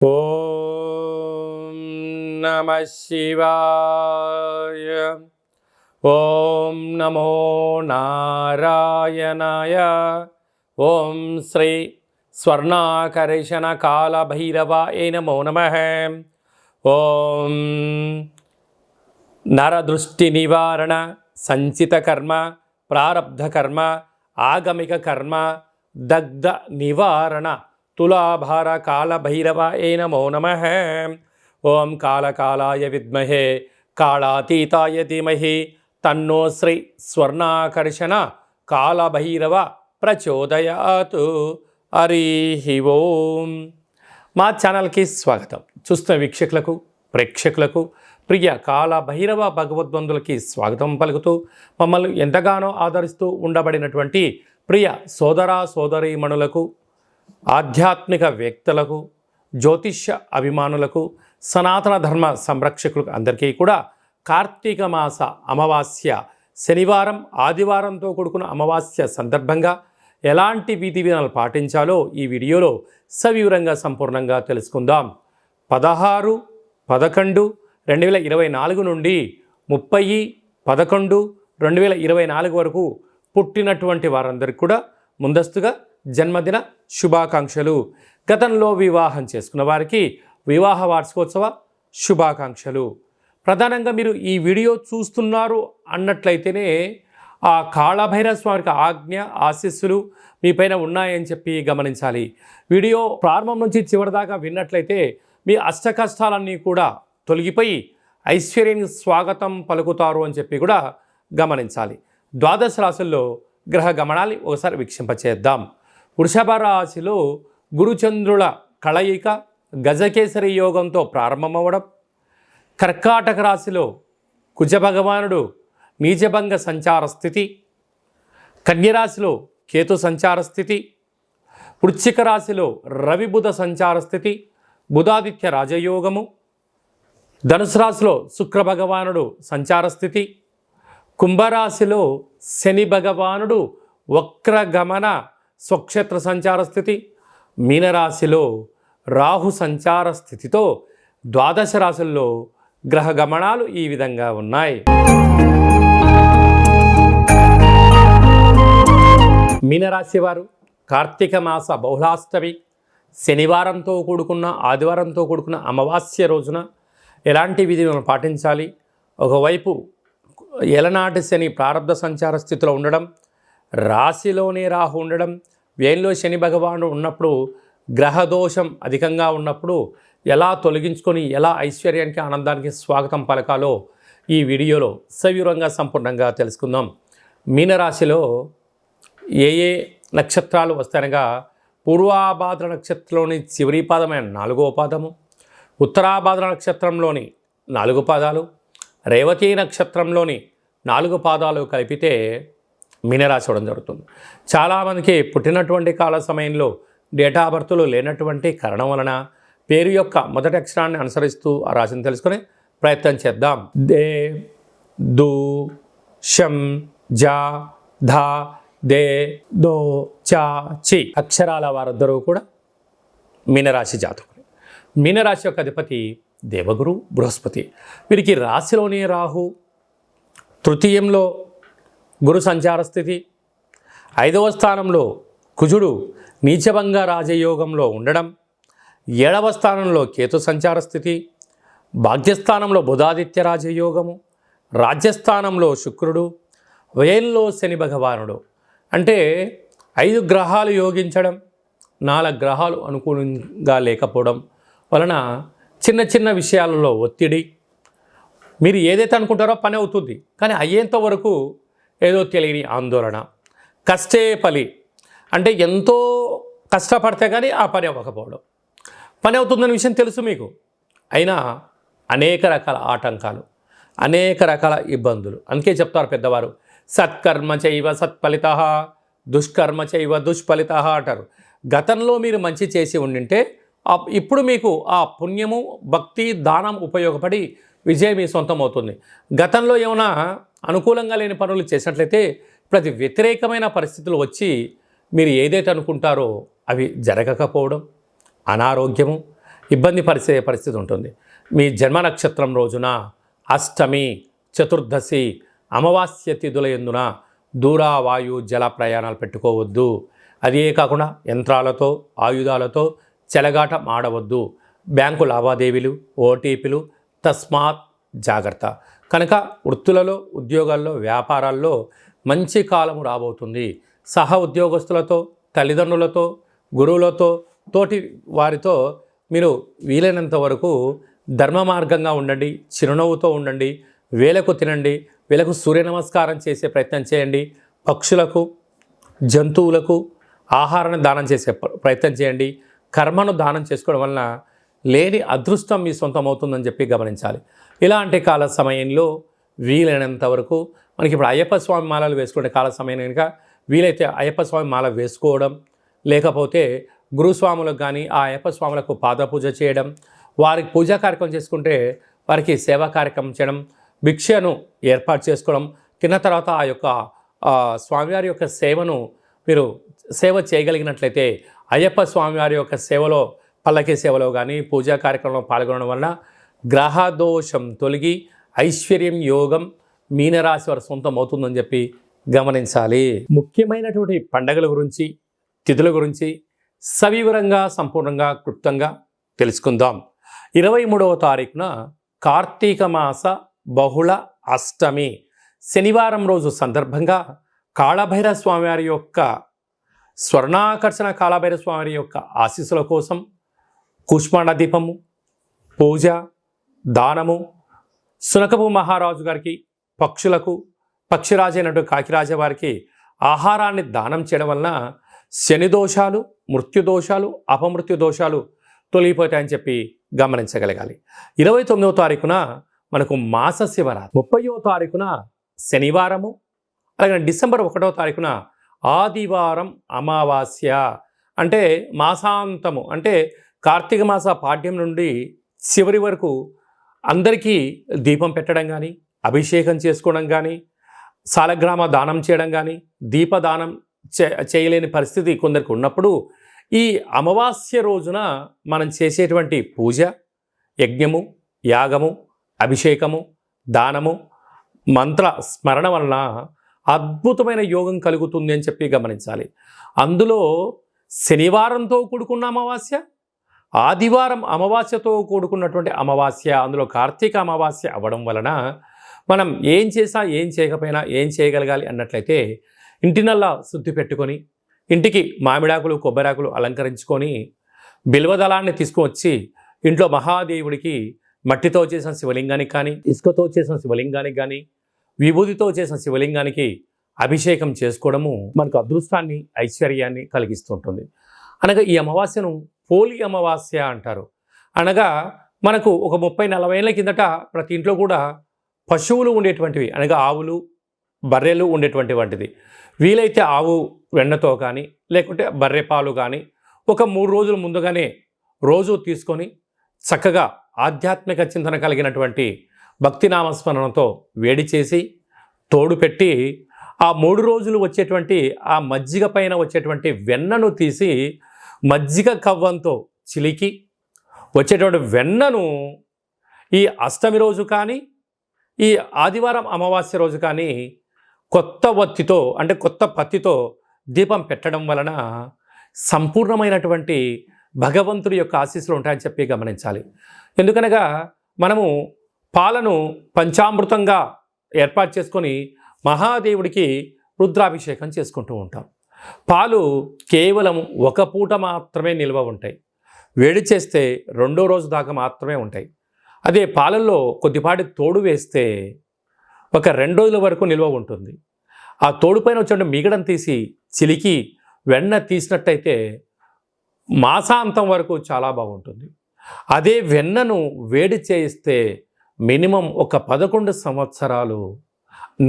ఓం నమః శివాయ. ఓం నమో నారాయణాయ. ఓం శ్రీ స్వర్ణాకర్షణ కాళభైరవాయ నమో నమః. ఓం నరదృష్టి నివారణ సంచిత కర్మ ప్రారబ్ధ కర్మ ఆగమిక కర్మ దగ్ధ నివారణ తులాభార కాళభైరవాయ నమో నమః. ఓం కాళకాలాయ విద్మహే కాళాతీతాయ ధీమహి తన్నో శ్రీ స్వర్ణాకర్షణ కాళభైరవ ప్రచోదయాత్. హరి ఓం. మా ఛానల్కి స్వాగతం. చూస్తున్న వీక్షకులకు ప్రేక్షకులకు ప్రియ కాళభైరవ భగవద్బంధులకి స్వాగతం పలుకుతూ మమ్మల్ని ఎంతగానో ఆదరిస్తూ ఉండబడినటువంటి ప్రియ సోదర సోదరీమణులకు, ఆధ్యాత్మిక వ్యక్తులకు, జ్యోతిష్య అభిమానులకు, సనాతన ధర్మ సంరక్షకులకు అందరికీ కూడా కార్తీక మాస అమావాస్య శనివారం ఆదివారంతో కూడుకున్న అమావాస్య సందర్భంగా ఎలాంటి విధి విధానాలు పాటించాలో ఈ వీడియోలో సవివరంగా సంపూర్ణంగా తెలుసుకుందాం. 16/11/2024 నుండి 30/11/2024 వరకు పుట్టినటువంటి వారందరికీ కూడా ముందస్తుగా జన్మదిన శుభాకాంక్షలు. గతంలో వివాహం చేసుకున్న వారికి వివాహ వార్షికోత్సవ శుభాకాంక్షలు. ప్రధానంగా మీరు ఈ వీడియో చూస్తున్నారు అన్నట్లయితేనే ఆ కాళభైరవ స్వామికి ఆజ్ఞ ఆశీస్సులు మీపైన ఉన్నాయని చెప్పి గమనించాలి. వీడియో ప్రారంభం నుంచి చివరి దాకా విన్నట్లయితే మీ అష్ట కష్టాలన్నీ కూడా తొలగిపోయి ఐశ్వర్యానికి స్వాగతం పలుకుతారు అని చెప్పి కూడా గమనించాలి. ద్వాదశ రాశుల్లో గ్రహ గమనాన్ని ఒకసారి వీక్షింపచేద్దాం. వృషభ రాశిలో గురుచంద్రుల కలయిక గజకేసరి యోగంతో ప్రారంభమవడం, కర్కాటక రాశిలో కుజభగవానుడు నీచభంగ సంచార స్థితి, కన్యరాశిలో కేతు సంచార స్థితి, వృశ్చిక రాశిలో రవి బుధ సంచార స్థితి, బుధాదిత్య రాజయోగము, ధనుసు రాశిలో శుక్ర భగవానుడు సంచార స్థితి, కుంభరాశిలో శని భగవానుడు వక్రగమన స్వక్షేత్ర సంచార స్థితి, మీనరాశిలో రాహు సంచార స్థితితో ద్వాదశ రాశుల్లో గ్రహ గమనాలు ఈ విధంగా ఉన్నాయి. మీనరాశి వారు కార్తీక మాస బహుళాష్టమి శనివారంతో కూడుకున్న ఆదివారంతో కూడుకున్న అమావాస్య రోజున ఎలాంటి విధులను పాటించాలి? ఒకవైపు ఎలనాటి శని ప్రారబ్ధ సంచార స్థితిలో ఉండడం, రాశిలోనే రాహు ఉండడం, వ్యయంలో శని భగవానుడు ఉన్నప్పుడు గ్రహదోషం అధికంగా ఉన్నప్పుడు ఎలా తొలగించుకొని ఎలా ఐశ్వర్యానికి ఆనందానికి స్వాగతం పలకాలో ఈ వీడియోలో సవివరంగా సంపూర్ణంగా తెలుసుకుందాం. మీనరాశిలో ఏ ఏ నక్షత్రాలు వస్తాయనగా పూర్వాభాద్ర నక్షత్రంలోని చివరి పాదమైన 4వ పాదము, ఉత్తరాభాద్ర నక్షత్రంలోని 4 పాదాలు, రేవతి నక్షత్రంలోని 4 పాదాలు కలిపితే మీనరాశి అవడం జరుగుతుంది. చాలామందికి పుట్టినటువంటి కాల సమయంలో డేటా బర్త్లు లేనటువంటి కారణం వలన పేరు యొక్క మొదటి అక్షరాన్ని అనుసరిస్తూ ఆ రాశిని తెలుసుకునే ప్రయత్నం చేద్దాం. దే, దు, షం, జా, ధా, దే, దో, చా, చి అక్షరాల వారందరూ కూడా మీనరాశి జాతకులు. మీనరాశి యొక్క అధిపతి దేవగురు బృహస్పతి. వీరికి రాశిలోని రాహు, తృతీయంలో గురు సంచార స్థితి, 5వ స్థానంలో కుజుడు నీచభంగ రాజయోగంలో ఉండడం, 7వ స్థానంలో కేతు సంచార స్థితి, భాగ్యస్థానంలో బుధాదిత్య రాజయోగము, రాజ్యస్థానంలో శుక్రుడు, వ్యయంలో శని భగవానుడు. అంటే 5 గ్రహాలు యోగించడం, 4 గ్రహాలు అనుకూలంగా లేకపోవడం వలన చిన్న చిన్న విషయాలలో ఒత్తిడి. మీరు ఏదైతే అనుకుంటారో పని అవుతుంది, కానీ అయ్యేంత వరకు ఏదో తెలియని ఆందోళన. కష్టే ఫలి అంటే ఎంతో కష్టపడితే కానీ ఆ పని అవ్వకపోవడం. పని అవుతుందనే విషయం తెలుసు మీకు, అయినా అనేక రకాల ఆటంకాలు, అనేక రకాల ఇబ్బందులు. అందుకే చెప్తారు పెద్దవారు, సత్కర్మ చైవ సత్ఫలితః దుష్కర్మ చైవ దుష్ఫలితః అంటారు. గతంలో మీరు మంచి చేసి ఉండింటే ఇప్పుడు మీకు ఆ పుణ్యము భక్తి దానం ఉపయోగపడి విజయం మీ సొంతం అవుతుంది. గతంలో ఏమైనా అనుకూలంగా లేని పనులు చేసినట్లయితే ప్రతి వ్యతిరేకమైన పరిస్థితులు వచ్చి మీరు ఏదైతే అనుకుంటారో అవి జరగకపోవడం, అనారోగ్యము, ఇబ్బంది పరిచే పరిస్థితి ఉంటుంది. మీ జన్మ నక్షత్రం రోజున అష్టమి, చతుర్దశి, అమావాస్య తిథుల యందున దూర వాయు జల ప్రయాణాలు పెట్టుకోవద్దు. అదే కాకుండా యంత్రాలతో ఆయుధాలతో చెలగాటం ఆడవద్దు. బ్యాంకు లావాదేవీలు, ఓటీపీలు తస్మాత్ జాగ్రత్త. కనుక వృత్తులలో, ఉద్యోగాల్లో, వ్యాపారాల్లో మంచి కాలము రాబోతుంది. సహ ఉద్యోగస్తులతో, తల్లిదండ్రులతో, గురువులతో, తోటి వారితో మీరు వీలైనంత వరకు ధర్మ మార్గంగా ఉండండి. చిరునవ్వుతో ఉండండి. వేలకు తినండి. వేలకు సూర్య నమస్కారం చేసే ప్రయత్నం చేయండి. పక్షులకు, జంతువులకు ఆహారాన్ని దానం చేసే ప్రయత్నం చేయండి. కర్మను దానం చేసుకోవడం వలన లేని అదృష్టం మీ సొంతం అవుతుందని చెప్పి గమనించాలి. ఇలాంటి కాల సమయంలో వీలైనంత వరకు మనకి ఇప్పుడు అయ్యప్ప స్వామి మాలలు వేసుకునే కాల సమయం కనుక వీలైతే అయ్యప్ప స్వామి మాల వేసుకోవడం, లేకపోతే గురుస్వాములకు కానీ ఆ అయ్యప్ప స్వాములకు పాదపూజ చేయడం, వారికి పూజా కార్యక్రమం చేసుకుంటే వారికి సేవా కార్యక్రమం చేయడం, భిక్షను ఏర్పాటు చేసుకోవడం, తిన్న తర్వాత ఆ యొక్క స్వామివారి యొక్క సేవను మీరు సేవ చేయగలిగినట్లయితే అయ్యప్ప స్వామివారి యొక్క సేవలో, పల్లకి సేవలో కానీ పూజా కార్యక్రమంలో పాల్గొనడం వలన గ్రహదోషం తొలగి ఐశ్వర్యం యోగం మీనరాశి వారి సొంతం అవుతుందని చెప్పి గమనించాలి. ముఖ్యమైనటువంటి పండగల గురించి, తిథుల గురించి సవివరంగా, సంపూర్ణంగా, క్లుప్తంగా తెలుసుకుందాం. 23వ తారీఖున కార్తీక మాస బహుళ అష్టమి శనివారం రోజు సందర్భంగా కాళభైరవ స్వామివారి యొక్క స్వర్ణాకర్షణ కాళభైరవ స్వామి యొక్క ఆశీస్సుల కోసం కూష్మాండ దీపము, పూజ, దానము, సునకపు మహారాజు గారికి, పక్షులకు, పక్షిరాజు అయినటువంటి కాకిరాజ వారికి ఆహారాన్ని దానం చేయడం వలన శని దోషాలు, మృత్యు దోషాలు, అపమృత్యు దోషాలు తొలగిపోతాయని చెప్పి గమనించగలగాలి. 29వ తారీఖున మనకు మాస శివరాత్రి, 30వ తారీఖున శనివారము, అలాగే డిసెంబర్ 1వ తారీఖున ఆదివారం అమావాస్య. అంటే మాసాంతము, అంటే కార్తీక మాస పాడ్యం నుండి చివరి వరకు అందరికీ దీపం పెట్టడం కానీ, అభిషేకం చేసుకోవడం కానీ, సాలగ్రామ దానం చేయడం కానీ, దీపదానం చేయలేని పరిస్థితి కొందరికి ఉన్నప్పుడు ఈ అమావాస్య రోజున మనం చేసేటువంటి పూజ, యజ్ఞము, యాగము, అభిషేకము, దానము, మంత్ర స్మరణ వలన అద్భుతమైన యోగం కలుగుతుంది అని చెప్పి గమనించాలి. అందులో శనివారంతో కూడుకున్న అమావాస్య, ఆదివారం అమావాస్యతో కూడుకున్నటువంటి అమావాస్య, అందులో కార్తీక అమావాస్య అవ్వడం వలన మనం ఏం చేసా, ఏం చేయకపోయినా ఏం చేయగలగాలి అన్నట్లయితే ఇంటినల్లా శుద్ధి పెట్టుకొని, ఇంటికి మామిడాకులు, కొబ్బరాకులు అలంకరించుకొని, బిల్వదళాన్ని తీసుకువచ్చి ఇంట్లో మహాదేవుడికి మట్టితో చేసిన శివలింగానికి కానీ, ఇసుకతో చేసిన శివలింగానికి కానీ, విభూతితో చేసిన శివలింగానికి అభిషేకం చేసుకోవడము మనకు అదృష్టాన్ని, ఐశ్వర్యాన్ని కలిగిస్తుంటుంది. అనగా ఈ అమావాస్యను పోలి అమావాస్య అంటారు. అనగా మనకు ఒక 30-40 ఏళ్ళ కిందట ప్రతి ఇంట్లో కూడా పశువులు ఉండేటువంటివి, అనగా ఆవులు, బర్రెలు ఉండేటువంటిది. వీలైతే ఆవు వెన్నతో కానీ, లేకుంటే బర్రె పాలు కానీ ఒక 3 రోజుల ముందుగానే రోజు తీసుకొని చక్కగా ఆధ్యాత్మిక చింతన కలిగినటువంటి భక్తి నామస్మరణతో వేడి చేసి తోడు పెట్టి ఆ 3 రోజులు వచ్చేటువంటి ఆ మజ్జిగ పైన వచ్చేటువంటి వెన్నను తీసి మజ్జిగ కవ్వంతో చిలికి వచ్చేటువంటి వెన్నను ఈ అష్టమి రోజు కానీ, ఈ ఆదివారం అమావాస్య రోజు కానీ కొత్త వత్తితో, అంటే కొత్త పత్తితో దీపం పెట్టడం వలన సంపూర్ణమైనటువంటి భగవంతుడి యొక్క ఆశీస్సులు ఉంటాయని చెప్పి గమనించాలి. ఎందుకనగా మనము పాలను పంచామృతంగా ఏర్పాటు చేసుకొని మహాదేవుడికి రుద్రాభిషేకం చేసుకుంటూ ఉంటాం. పాలు కేవలం ఒక పూట మాత్రమే నిల్వ ఉంటాయి. వేడి చేస్తే 2వ రోజు దాకా మాత్రమే ఉంటాయి. అదే పాలల్లో కొద్దిపాటి తోడు వేస్తే ఒక 2 రోజుల వరకు నిల్వ ఉంటుంది. ఆ తోడు పైన వచ్చే మిగడం తీసి చిలికి వెన్న తీసినట్టయితే మాసాంతం వరకు చాలా బాగుంటుంది. అదే వెన్నను వేడి చేయిస్తే మినిమం ఒక 11 సంవత్సరాలు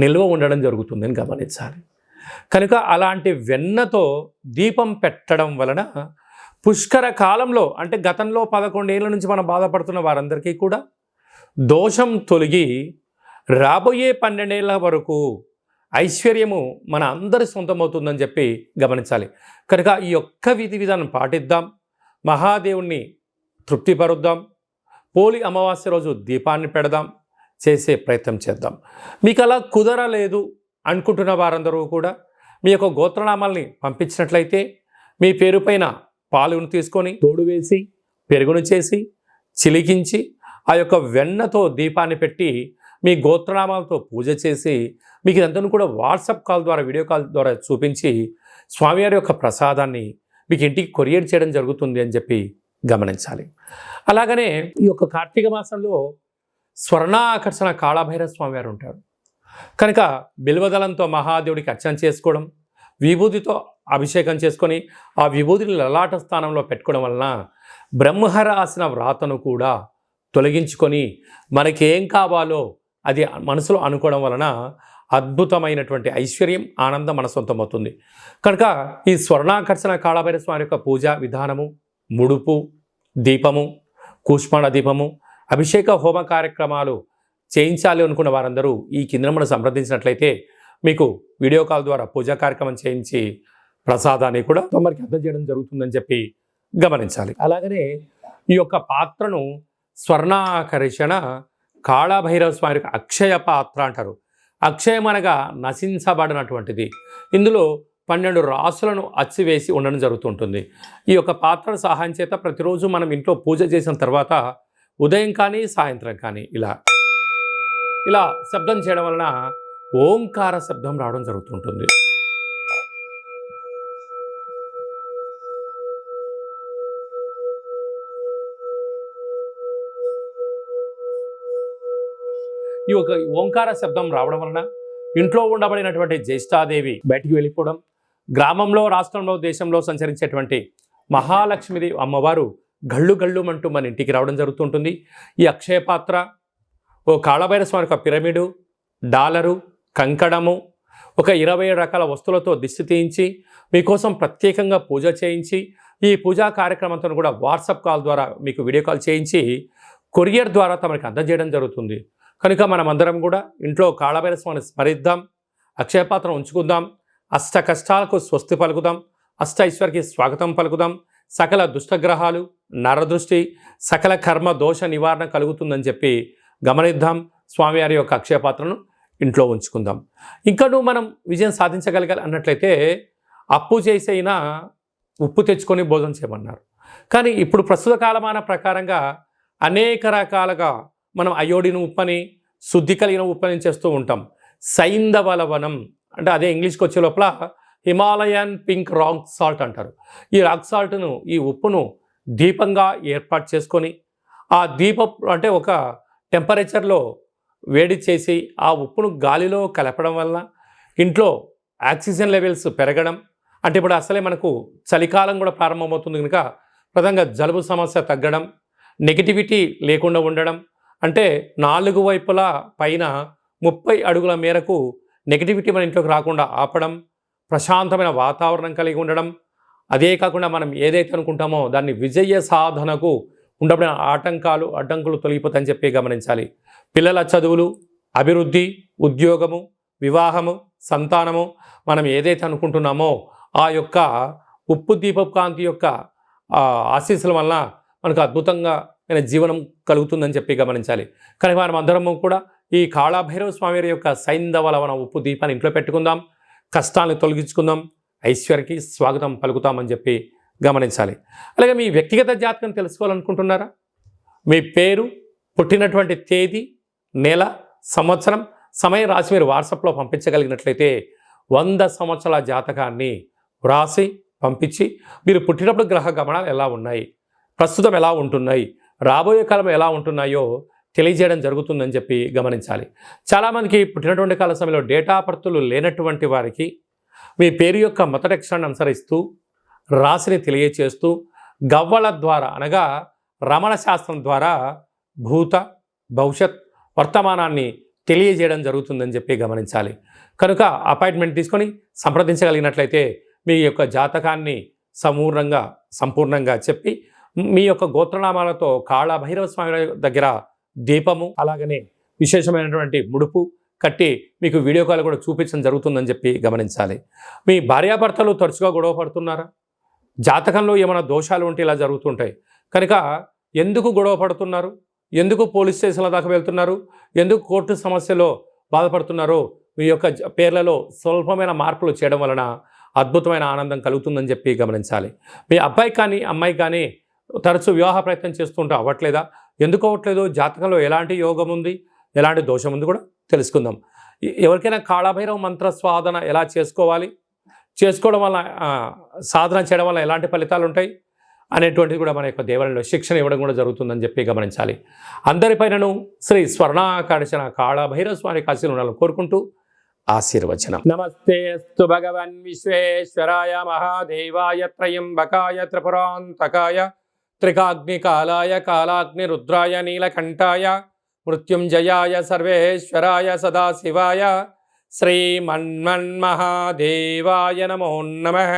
నిల్వ ఉండడం జరుగుతుందని గమనించాలి. కనుక అలాంటి వెన్నతో దీపం పెట్టడం వలన పుష్కర కాలంలో, అంటే గతంలో 11 ఏళ్ళ నుంచి మనం బాధపడుతున్న వారందరికీ కూడా దోషం తొలగి రాబోయే 12 ఏళ్ళ వరకు ఐశ్వర్యము మన అందరి సొంతమవుతుందని చెప్పి గమనించాలి. కనుక ఈ ఒక్క విధి విధానం పాటిద్దాం. మహాదేవుణ్ణి తృప్తిపరుద్దాం. పోలి అమావాస్య రోజు దీపాన్ని పెడదాం, చేసే ప్రయత్నం చేద్దాం. మీకు అలా కుదరలేదు అనుకుంటున్న వారందరూ కూడా మీ యొక్క గోత్రనామాల్ని పంపించినట్లయితే మీ పేరు పైన పాలును తీసుకొని తోడు వేసి పెరుగును చేసి చిలికించి ఆ యొక్క వెన్నతో దీపాన్ని పెట్టి మీ గోత్రనామాలతో పూజ చేసి మీకు ఇదంతా కూడా వాట్సాప్ కాల్ ద్వారా వీడియో కాల్ ద్వారా చూపించి స్వామివారి యొక్క ప్రసాదాన్ని మీకు ఇంటికి కొరియర్ చేయడం జరుగుతుంది అని చెప్పి గమనించాలి. అలాగనే ఈ యొక్క కార్తీక మాసంలో స్వర్ణాకర్షణ కాళభైరవ స్వామివారు ఉంటారు కనుక బిల్వదళంతో మహాదేవుడికి అర్చన చేసుకోవడం, విభూతితో అభిషేకం చేసుకొని ఆ విభూతిని లలాట స్థానంలో పెట్టుకోవడం వలన బ్రహ్మరాసిన వ్రాతను కూడా తొలగించుకొని మనకేం కావాలో అది మనసులో అనుకోవడం వలన అద్భుతమైనటువంటి ఐశ్వర్యం, ఆనందం మన సొంతమవుతుంది. కనుక ఈ స్వర్ణాకర్షణ కాళభైరవ స్వామి యొక్క పూజా విధానము, ముడుపు, దీపము, కూష్మాండ దీపము, అభిషేక హోమ కార్యక్రమాలు చేయించాలి అనుకున్న వారందరూ ఈ కింద మనం సంప్రదించినట్లయితే మీకు వీడియో కాల్ ద్వారా పూజా కార్యక్రమం చేయించి ప్రసాదాన్ని కూడా తమరికి అందజేయడం జరుగుతుందని చెప్పి గమనించాలి. అలాగనే ఈ యొక్క పాత్రను స్వర్ణాకర్షణ కాళభైరవ స్వామి యొక్క అక్షయ పాత్ర అంటారు. అక్షయం అనగా నశించబడినటువంటిది. ఇందులో 12 రాసులను అచ్చివేసి ఉండడం జరుగుతుంటుంది. ఈ యొక్క పాత్ర సహాయం చేత ప్రతిరోజు మనం ఇంట్లో పూజ చేసిన తర్వాత ఉదయం కానీ సాయంత్రం కానీ ఇలా శబ్దం చేయడం వలన ఓంకార శబ్దం రావడం జరుగుతుంటుంది. ఈ ఒక ఓంకార శబ్దం రావడం వలన ఇంట్లో ఉండబడినటువంటి జ్యేష్ఠాదేవి బయటికి వెళ్ళిపోవడం, గ్రామంలో, రాష్ట్రంలో, దేశంలో సంచరించేటువంటి మహాలక్ష్మీదేవి అమ్మవారు గళ్ళు గళ్ళుమంటూ మన ఇంటికి రావడం జరుగుతుంటుంది. ఈ అక్షయ పాత్ర, ఓ కాళభైరవ స్వామి యొక్క పిరమిడు, డాలరు, కంకణము, ఒక 27 రకాల వస్తువులతో దిష్టి తీయించి మీకోసం ప్రత్యేకంగా పూజ చేయించి ఈ పూజా కార్యక్రమంతో కూడా వాట్సాప్ కాల్ ద్వారా మీకు వీడియో కాల్ చేయించి కొరియర్ ద్వారా తమకి అందజేయడం జరుగుతుంది. కనుక మనమందరం కూడా ఇంట్లో కాళభైరవ స్వామిని స్మరిద్దాం, అక్షయపాత్ర ఉంచుకుందాం, అష్ట కష్టాలకు స్వస్తి పలుకుదాం, అష్ట ఐశ్వర్యకి స్వాగతం పలుకుదాం, సకల దుష్టగ్రహాలు, నరదృష్టి, సకల కర్మ దోష నివారణ కలుగుతుందని చెప్పి గమనిద్దాం. స్వామివారి యొక్క అక్షయపాత్రను ఇంట్లో ఉంచుకుందాం. ఇంకనూ మనం విజయం సాధించగలగాలి అన్నట్లయితే అప్పు చేసైనా ఉప్పు తెచ్చుకొని భోజనం చేయమన్నారు. కానీ ఇప్పుడు ప్రస్తుత కాలమాన ప్రకారంగా అనేక రకాలుగా మనం అయోడిన్ ఉప్పని, శుద్ధి కలిగిన ఉప్పని చేస్తూ ఉంటాం. సైంధవ లవణం అంటే అదే ఇంగ్లీష్కి వచ్చే లోపల హిమాలయన్ పింక్ రాక్ సాల్ట్ అంటారు. ఈ రాక్ సాల్ట్ను, ఈ ఉప్పును దీపంగా ఏర్పాటు చేసుకొని ఆ దీపం అంటే ఒక టెంపరేచర్లో వేడి చేసి ఆ ఉప్పును గాలిలో కలపడం వల్ల ఇంట్లో ఆక్సిజన్ లెవెల్స్ పెరగడం, అంటే ఇప్పుడు అసలే మనకు చలికాలం కూడా ప్రారంభమవుతుంది కనుక ప్రధానంగా జలుబు సమస్య తగ్గడం, నెగిటివిటీ లేకుండా ఉండడం, అంటే 4 వైపులా పైన 30 అడుగుల మేరకు నెగిటివిటీ మన ఇంట్లోకి రాకుండా ఆపడం, ప్రశాంతమైన వాతావరణం కలిగి ఉండడం, అదే కాకుండా మనం ఏదైతే అనుకుంటామో దాన్ని విజయ సాధనకు ఉండబడిన అడ్డంకులు తొలగిపోతాయని చెప్పి గమనించాలి. పిల్లల చదువులు, అభివృద్ధి, ఉద్యోగము, వివాహము, సంతానము మనం ఏదైతే అనుకుంటున్నామో ఆ యొక్క ఉప్పు దీపపు కాంతి యొక్క ఆశీస్సుల వలన మనకు అద్భుతంగా జీవనం కలుగుతుందని చెప్పి గమనించాలి. కానీ మనం అందరము కూడా ఈ కాళభైరవ స్వామి యొక్క సైంధవ లవణ ఉప్పు దీపాన్ని ఇంట్లో పెట్టుకుందాం, కష్టాలను తొలగించుకుందాం, ఐశ్వర్యకి స్వాగతం పలుకుతామని చెప్పి గమనించాలి. అలాగే మీ వ్యక్తిగత జాతకం తెలుసుకోవాలనుకుంటున్నారా? మీ పేరు, పుట్టినటువంటి తేదీ, నెల, సంవత్సరం, సమయం రాసి మీరు వాట్సాప్లో పంపించగలిగినట్లయితే 100 సంవత్సరాల జాతకాన్ని వ్రాసి పంపించి మీరు పుట్టినప్పుడు గ్రహ గమనాలు ఎలా ఉన్నాయి, ప్రస్తుతం ఎలా ఉంటున్నాయి, రాబోయే కాలం ఎలా ఉంటున్నాయో తెలియజేయడం జరుగుతుందని చెప్పి గమనించాలి. చాలామందికి పుట్టినటువంటి కాల సమయంలో డేటా బర్త్లు లేనటువంటి వారికి మీ పేరు యొక్క మొదటి అక్షరాన్ని అనుసరిస్తూ రాశిని తెలియచేస్తూ గవ్వల ద్వారా అనగా రమణ శాస్త్రం ద్వారా భూత, భవిష్యత్, వర్తమానాన్ని తెలియజేయడం జరుగుతుందని చెప్పి గమనించాలి. కనుక అపాయింట్మెంట్ తీసుకొని సంప్రదించగలిగినట్లయితే మీ యొక్క జాతకాన్ని సంపూర్ణంగా చెప్పి మీ యొక్క గోత్రనామాలతో కాళభైరవ స్వామి దగ్గర దీపము, అలాగనే విశేషమైనటువంటి ముడుపు కట్టి మీకు వీడియో కాల్ కూడా చూపించడం జరుగుతుందని చెప్పి గమనించాలి. మీ భార్యాభర్తలు తరచుగా గొడవ పడుతున్నారా? జాతకంలో ఏమైనా దోషాలు ఉంటే ఇలా జరుగుతుంటాయి. కనుక ఎందుకు గొడవ పడుతున్నారు, ఎందుకు పోలీస్ స్టేషన్ల దాకా వెళ్తున్నారు, ఎందుకు కోర్టు సమస్యలో బాధపడుతున్నారో మీ యొక్క పేర్లలో స్వల్పమైన మార్పులు చేయడం వలన అద్భుతమైన ఆనందం కలుగుతుందని చెప్పి గమనించాలి. మీ అబ్బాయి కానీ అమ్మాయి కానీ తరచూ వివాహ ప్రయత్నం చేస్తుంటే అవ్వట్లేదా? ఎందుకు అవ్వట్లేదు? జాతకంలో ఎలాంటి యోగం ఉంది, ఎలాంటి దోషం ఉంది కూడా తెలుసుకుందాం. ఎవరికైనా కాళభైరవ మంత్ర స్వాధన ఎలా చేసుకోవాలి, చేసుకోవడం వల్ల సాధన చేయడం వల్ల ఎలాంటి ఫలితాలు ఉంటాయి అనేటువంటిది కూడా మన యొక్క దేవాలయంలో శిక్షణ ఇవ్వడం కూడా జరుగుతుందని చెప్పి గమనించాలి. అందరిపైనను శ్రీ స్వర్ణాకర్షణ కాళభైరవ స్వామి ఆశీర్వాదాలు ఉండాలని కోరుకుంటూ ఆశీర్వచనం. నమస్తే అస్తు భగవన్ విశ్వేశ్వరాయ మహాదేవాయ త్రయంబకాయ త్రిపురాంతకాయ త్రికాగ్నికాలాయ కాలాగ్ని రుద్రాయ నీలకంఠాయ మృత్యుంజయాయ సర్వేశ్వరాయ సదాశివాయ శ్రీమన్మన్మహాదేవాయ నమో నమః.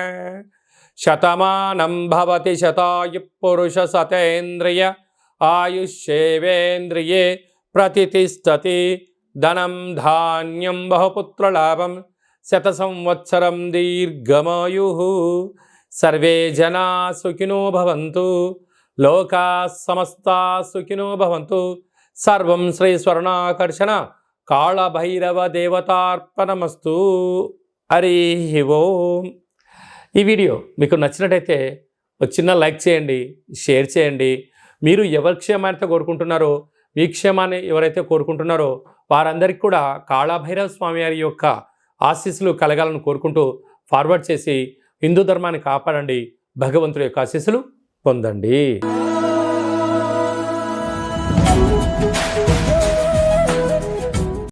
శతమానం భవతి శతాయుః పురుష సతేంద్రియ ఆయుష్యేవేంద్రియే ప్రతితిష్టతి. ధనం ధాన్యం బహుపుత్రలాభం శత సంవత్సరం దీర్ఘమాయుః. సర్వే జనా సుఖినో భవంతు, లోకా సమస్తా సుఖినో భవంతు. సర్వం శ్రీ స్వర్ణాకర్షణ కాళభైరవ దేవతార్పణమస్తు. హరి ఓం. ఈ వీడియో మీకు నచ్చినట్టయితే ఒక చిన్న లైక్ చేయండి, షేర్ చేయండి. మీరు ఎవరి క్షేమాన్ని కోరుకుంటున్నారో, మీ క్షేమాన్ని ఎవరైతే కోరుకుంటున్నారో వారందరికీ కూడా కాళభైరవ స్వామి వారి యొక్క ఆశీస్సులు కలగాలని కోరుకుంటూ ఫార్వర్డ్ చేసి హిందూ ధర్మాన్ని కాపాడండి, భగవంతుడి యొక్క ఆశీస్సులు పొందండి.